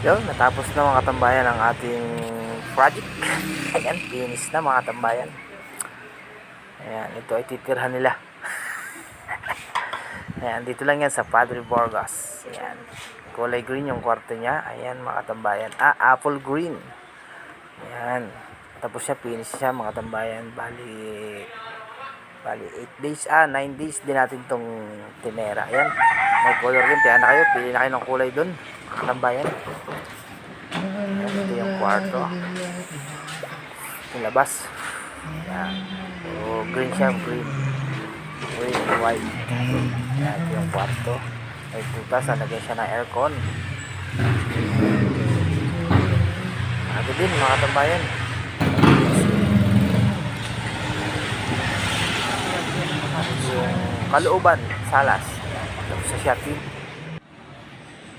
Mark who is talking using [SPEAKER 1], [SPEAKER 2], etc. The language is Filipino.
[SPEAKER 1] Yun, natapos na mga katambayan ang ating project. Ayan, finish na mga katambayan. Ayan, ito ay titirhan nila. Ayan, dito lang yan sa Padre Borgas. Ayan, kulay green yung kwarto niya. Ayan mga katambayan. Apple green. Ayan, tapos siya, finish siya mga katambayan. Bali 8 days, 9 days din natin tong tinera. Ayan, may color din. Kaya na kayo, pili na kayo ng kulay dun mga katambayan. Ayan, ito yung kwarto. Yung labas. Ayan. So, green siya, green and white. Ayan, ito yung kwarto. May butas, nalagyan siya ng aircon. Ito din mga tambayan. Yung kalooban, salas. Tapos sa Shopee.